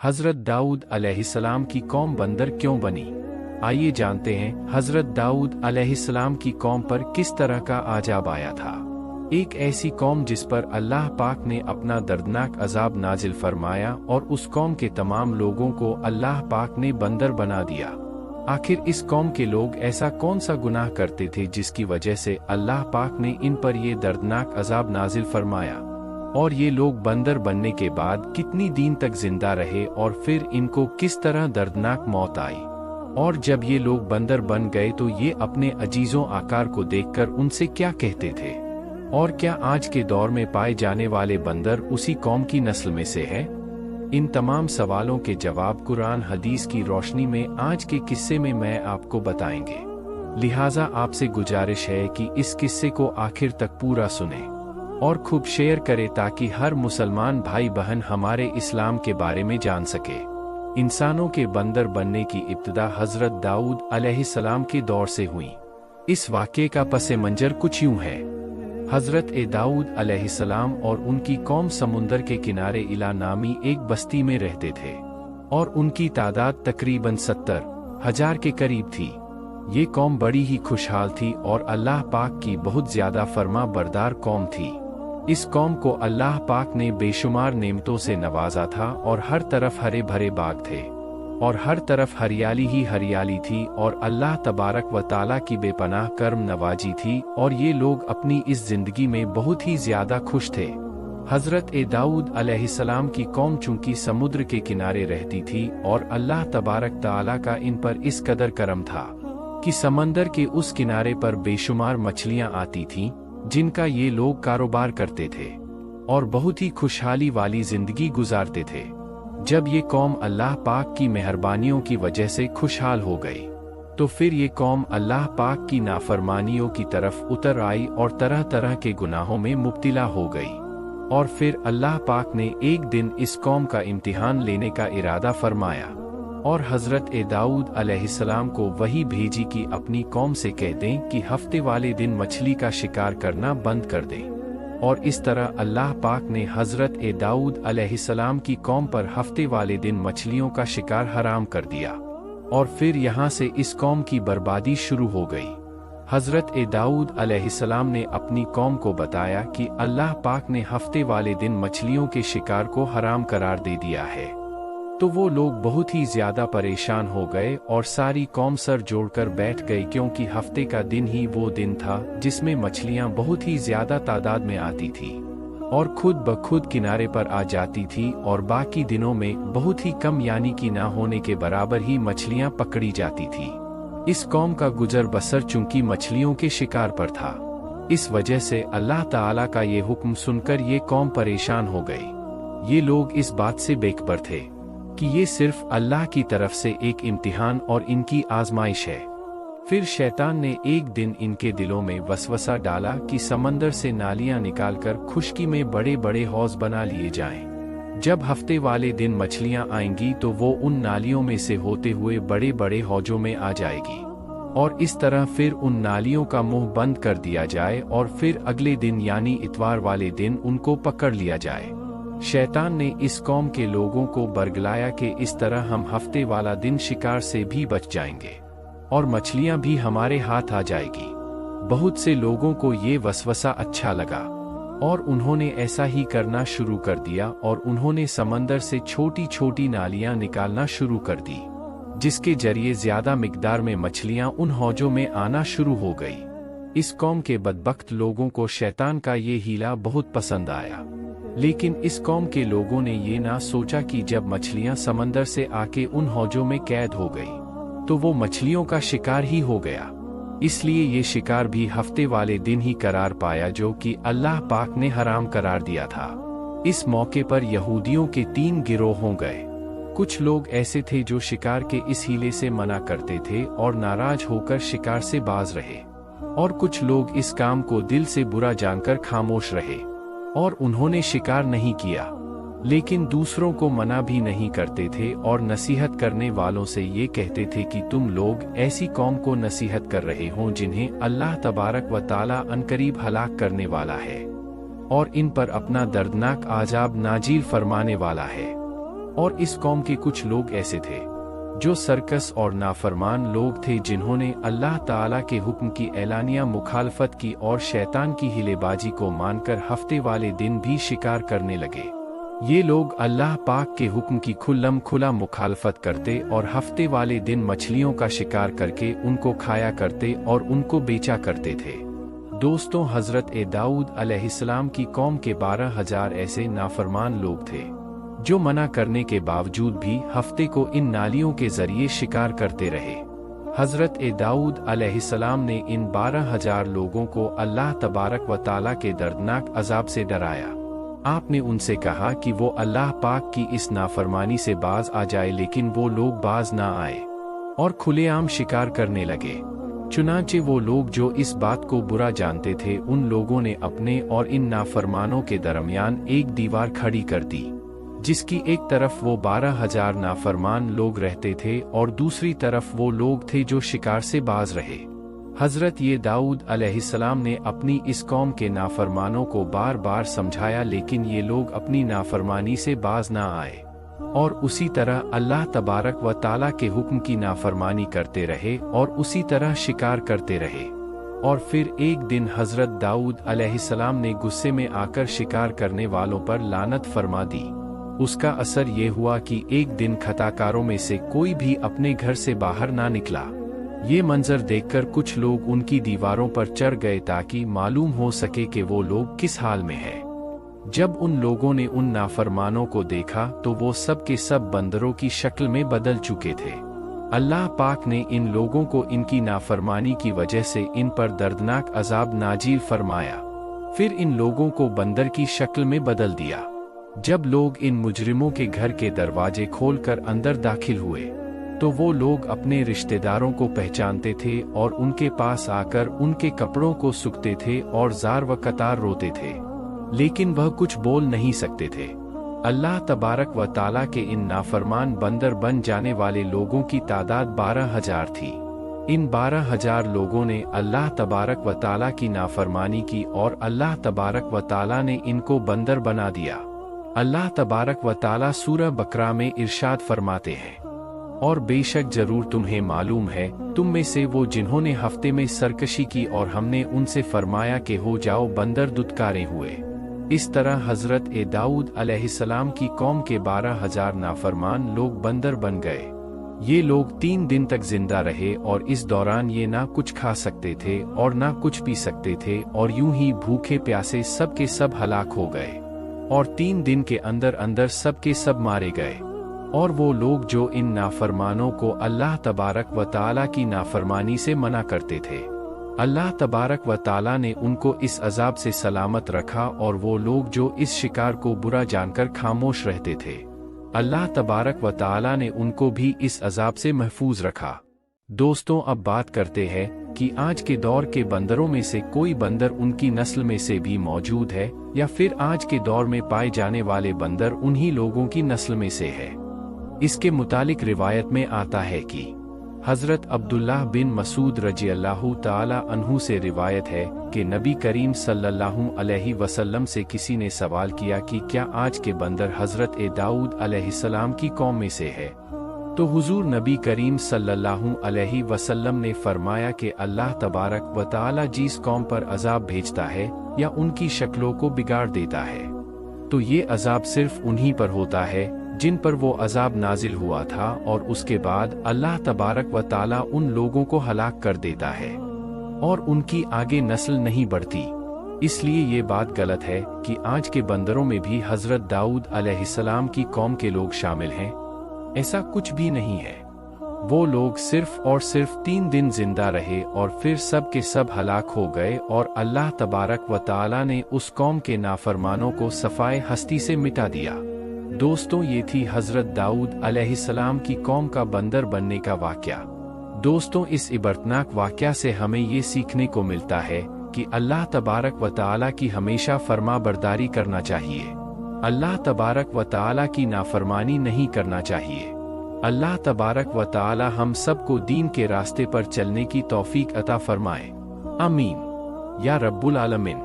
हज़रत दाऊद अलैहिस्सलाम की कौम बंदर क्यों बनी? आइए जानते हैं हज़रत दाऊद अलैहिस्सलाम की कौम पर किस तरह का आजाब आया था। एक ऐसी कौम जिस पर अल्लाह पाक ने अपना दर्दनाक अजाब नाजिल फरमाया और उस कौम के तमाम लोगों को अल्लाह पाक ने बंदर बना दिया। आखिर इस कौम के लोग ऐसा कौन सा गुनाह करते थे जिसकी वजह से अल्लाह पाक ने इन पर ये दर्दनाक अजाब नाजिल फरमाया, और ये लोग बंदर बनने के बाद कितनी दिन तक जिंदा रहे और फिर इनको किस तरह दर्दनाक मौत आई। और जब ये लोग बंदर बन गए तो ये अपने अजीजों आकार को देखकर उनसे क्या कहते थे, और क्या आज के दौर में पाए जाने वाले बंदर उसी कौम की नस्ल में से है? इन तमाम सवालों के जवाब कुरान हदीस की रोशनी में आज के किस्से में मैं आपको बताएंगे। लिहाजा आपसे गुजारिश है कि इस किस्से को आखिर तक पूरा सुने और खूब शेयर करें ताकि हर मुसलमान भाई बहन हमारे इस्लाम के बारे में जान सके। इंसानों के बंदर बनने की इब्तिदा हज़रत दाऊद अलैहिस्सलाम के दौर से हुई। इस वाक़े का पसे मंजर कुछ यूं है। हज़रत दाऊद अलैहिस्सलाम और उनकी कौम समुंदर के किनारे इला नामी एक बस्ती में रहते थे और उनकी तादाद तकरीबन 70,000 के करीब थी। ये कौम बड़ी ही खुशहाल थी और अल्लाह पाक की बहुत ज़्यादा फर्मा बरदार कौम थी। इस कौम को अल्लाह पाक ने बेशुमार नेमतों से नवाजा था और हर तरफ हरे भरे बाग थे और हर तरफ हरियाली ही हरियाली थी और अल्लाह तबारक व ताला की बेपनाह करम नवाजी थी और ये लोग अपनी इस जिंदगी में बहुत ही ज्यादा खुश थे। हज़रत दाऊद अलैहिस्सलाम की कौम चूंकि समुद्र के किनारे रहती थी और अल्लाह तबारक ताला का इन पर इस कदर करम था कि समंदर के उस किनारे पर बेशुमार मछलियां आती थीं जिनका ये लोग कारोबार करते थे और बहुत ही खुशहाली वाली जिंदगी गुजारते थे। जब ये कौम अल्लाह पाक की मेहरबानियों की वजह से खुशहाल हो गई तो फिर ये कौम अल्लाह पाक की नाफरमानियों की तरफ उतर आई और तरह तरह के गुनाहों में मुब्तिला हो गई। और फिर अल्लाह पाक ने एक दिन इस कौम का इम्तिहान लेने का इरादा फरमाया और हज़रत दाऊद अलैहिस्सलाम को वही भेजी कि अपनी कौम से कह दें कि हफ्ते वाले दिन मछली का शिकार करना बंद कर दें। और इस तरह अल्लाह पाक ने हज़रत दाऊद अलैहिस्सलाम की कौम पर हफ्ते वाले दिन मछलियों का शिकार हराम कर दिया और फिर यहाँ से इस कौम की बर्बादी शुरू हो गई। हज़रत दाऊद अलैहिस्सलाम ने अपनी कौम को बताया कि अल्लाह पाक ने हफ्ते वाले दिन मछलियों के शिकार को हराम करार दे दिया है। तो वो लोग बहुत ही ज्यादा परेशान हो गए और सारी कौम सर जोड़कर बैठ गई क्योंकि हफ्ते का दिन ही वो दिन था जिसमें मछलियां बहुत ही ज्यादा तादाद में आती थी और खुद ब खुद किनारे पर आ जाती थी और बाकी दिनों में बहुत ही कम यानी कि ना होने के बराबर ही मछलियां पकड़ी जाती थी। इस कौम का गुजर बसर चूंकि मछलियों के शिकार पर था, इस वजह से अल्लाह ताला का ये हुक्म सुनकर ये कौम परेशान हो गई। ये लोग इस बात से बेखबर थे कि ये सिर्फ अल्लाह की तरफ से एक इम्तिहान और इनकी आजमाइश है। फिर शैतान ने एक दिन इनके दिलों में वसवसा डाला कि समंदर से नालियां निकालकर खुश्की में बड़े बड़े हौज बना लिए जाएं। जब हफ्ते वाले दिन मछलियां आएंगी तो वो उन नालियों में से होते हुए बड़े बड़े हौजों में आ जाएगी और इस तरह फिर उन नालियों का मुंह बंद कर दिया जाए और फिर अगले दिन यानी इतवार वाले दिन उनको पकड़ लिया जाए। शैतान ने इस कौम के लोगों को बरगलाया कि इस तरह हम हफ्ते वाला दिन शिकार से भी बच जाएंगे और मछलियां भी हमारे हाथ आ जाएगी। बहुत से लोगों को ये वसवसा अच्छा लगा और उन्होंने ऐसा ही करना शुरू कर दिया और उन्होंने समंदर से छोटी छोटी नालियां निकालना शुरू कर दी जिसके जरिए ज्यादा मिकदार में मछलियां उन हौजों में आना शुरू हो गई। इस कौम के बदबख्त लोगों को शैतान का ये हीला बहुत पसंद आया, लेकिन इस कौम के लोगों ने ये ना सोचा कि जब मछलियां समंदर से आके उन हौजों में कैद हो गई तो वो मछलियों का शिकार ही हो गया। इसलिए ये शिकार भी हफ्ते वाले दिन ही करार पाया जो कि अल्लाह पाक ने हराम करार दिया था। इस मौके पर यहूदियों के 3 गिरोह हो गए। कुछ लोग ऐसे थे जो शिकार के इस हीले से मना करते थे और नाराज होकर शिकार से बाज रहे, और कुछ लोग इस काम को दिल से बुरा जानकर खामोश रहे और उन्होंने शिकार नहीं किया, लेकिन दूसरों को मना भी नहीं करते थे और नसीहत करने वालों से ये कहते थे कि तुम लोग ऐसी कौम को नसीहत कर रहे हो जिन्हें अल्लाह तबारक व ताला अनकरीब हलाक करने वाला है और इन पर अपना दर्दनाक आजाब नाजिल फरमाने वाला है। और इस कौम के कुछ लोग ऐसे थे जो सर्कस और नाफरमान लोग थे, जिन्होंने अल्लाह ताला के हुक्म की एलानिया मुखालफत की और शैतान की हिलेबाजी को मानकर हफ्ते वाले दिन भी शिकार करने लगे। ये लोग अल्लाह पाक के हुक्म की खुल्लम खुला मुखालफत करते और हफ्ते वाले दिन मछलियों का शिकार करके उनको खाया करते और उनको बेचा करते थे। दोस्तों, हजरत दाऊद अलैहिस्सलाम की कौम के 12,000 ऐसे नाफरमान लोग थे जो मना करने के बावजूद भी हफ्ते को इन नालियों के जरिए शिकार करते रहे। हजरत दाऊद अलैहिस्सलाम ने इन 12,000 लोगों को अल्लाह तबारक व ताला के दर्दनाक अजाब से डराया। आपने उनसे कहा कि वो अल्लाह पाक की इस नाफरमानी से बाज आ जाए, लेकिन वो लोग बाज ना आए और खुलेआम शिकार करने लगे। चुनांचे वो लोग जो इस बात को बुरा जानते थे, उन लोगों ने अपने और इन नाफरमानों के दरमियान एक दीवार खड़ी कर दी, जिसकी एक तरफ वो 12,000 नाफरमान लोग रहते थे और दूसरी तरफ वो लोग थे जो शिकार से बाज रहे। हजरत दाऊद अलैहिस्सलाम ने अपनी इस कौम के नाफरमानों को बार बार समझाया, लेकिन ये लोग अपनी नाफरमानी से बाज ना आए और उसी तरह अल्लाह तबारक व ताला के हुक्म की नाफरमानी करते रहे और उसी तरह शिकार करते रहे। और फिर एक दिन हजरत दाऊद अलैहिस्सलाम ने गुस्से में आकर शिकार करने वालों पर लानत फरमा दी। उसका असर ये हुआ कि एक दिन खताकारों में से कोई भी अपने घर से बाहर ना निकला। ये मंजर देखकर कुछ लोग उनकी दीवारों पर चढ़ गए ताकि मालूम हो सके कि वो लोग किस हाल में हैं। जब उन लोगों ने उन नाफरमानों को देखा तो वो सब के सब बंदरों की शक्ल में बदल चुके थे। अल्लाह पाक ने इन लोगों को इनकी नाफरमानी की वजह से इन पर दर्दनाक अजाब नाजिल फरमाया। फिर इन लोगों को बंदर की शक्ल में बदल दिया। जब लोग इन मुजरिमों के घर के दरवाजे खोलकर अंदर दाखिल हुए तो वो लोग अपने रिश्तेदारों को पहचानते थे और उनके पास आकर उनके कपड़ों को सूखते थे और जार व कतार रोते थे, लेकिन वह कुछ बोल नहीं सकते थे। अल्लाह तबारक व ताला के इन नाफरमान बंदर बन जाने वाले लोगों की तादाद 12,000 थी। इन 12,000 लोगों ने अल्लाह तबारक व ताला की नाफरमानी की और अल्लाह तबारक व ताला ने इनको बंदर बना दिया। अल्लाह तबारक व ताला सूरह बकरा में इरशाद फरमाते हैं, और बेशक जरूर तुम्हें मालूम है तुम में से वो जिन्होंने हफ्ते में सरकशी की और हमने उनसे फरमाया कि हो जाओ बंदर दुत्कारे हुए। इस तरह हजरत दाऊद अलैहिस्सलाम की कौम के 12,000 नाफरमान लोग बंदर बन गए। ये लोग 3 दिन तक जिंदा रहे और इस दौरान ये ना कुछ खा सकते थे और ना कुछ पी सकते थे और यूं ही भूखे प्यासे सब के सब हलाक हो गए और 3 दिन के अंदर अंदर सब के सब मारे गए। और वो लोग जो इन नाफरमानों को अल्लाह तबारक व ताला की नाफरमानी से मना करते थे, अल्लाह तबारक व ताला ने उनको इस अजाब से सलामत रखा, और वो लोग जो इस शिकार को बुरा जानकर खामोश रहते थे, अल्लाह तबारक व ताला ने उनको भी इस अजाब से महफूज रखा। दोस्तों, अब बात करते हैं कि आज के दौर के बंदरों में से कोई बंदर उनकी नस्ल में से भी मौजूद है या फिर आज के दौर में पाए जाने वाले बंदर उन्हीं लोगों की नस्ल में से है। इसके मुतालिक रिवायत में आता है कि हजरत अब्दुल्लाह बिन मसूद रजी अल्लाहु ताला अन्हु से रिवायत है कि नबी करीम सल्लल्लाहु अलैहि वसल्लम से किसी ने सवाल किया कि क्या आज के बंदर हजरत दाऊद अलैहिस्सलाम की कौम में से है? तो हुजूर नबी करीम सल्लल्लाहु अलैहि वसल्लम ने फरमाया कि अल्लाह तबारक व ताला जिस कौम पर अजाब भेजता है या उनकी शक्लों को बिगाड़ देता है, तो ये अजाब सिर्फ उन्हीं पर होता है जिन पर वो अजाब नाजिल हुआ था, और उसके बाद अल्लाह तबारक व ताला उन लोगों को हलाक कर देता है और उनकी आगे नस्ल नहीं बढ़ती। इसलिए ये बात गलत है कि आज के बंदरों में भी हजरत दाऊद अलैहिस्सलाम की कौम के लोग शामिल हैं। ऐसा कुछ भी नहीं है। वो लोग सिर्फ और सिर्फ 3 दिन जिंदा रहे और फिर सब के सब हलाक हो गए, और अल्लाह तबारक व ताला ने उस कौम के नाफरमानों को सफाए हस्ती से मिटा दिया। दोस्तों, ये थी हजरत दाऊद अलैहिस्सलाम की कौम का बंदर बनने का वाकया। दोस्तों, इस इबरतनाक वाकया से हमें ये सीखने को मिलता है कि अल्लाह तबारक व ताला की हमेशा फर्मा बरदारी करना चाहिए। अल्लाह तबारक व ताला की नाफरमानी नहीं करना चाहिए। अल्लाह तबारक व ताला हम सबको दीन के रास्ते पर चलने की तौफीक अता फरमाए। आमीन या रब्बुल आलमीन।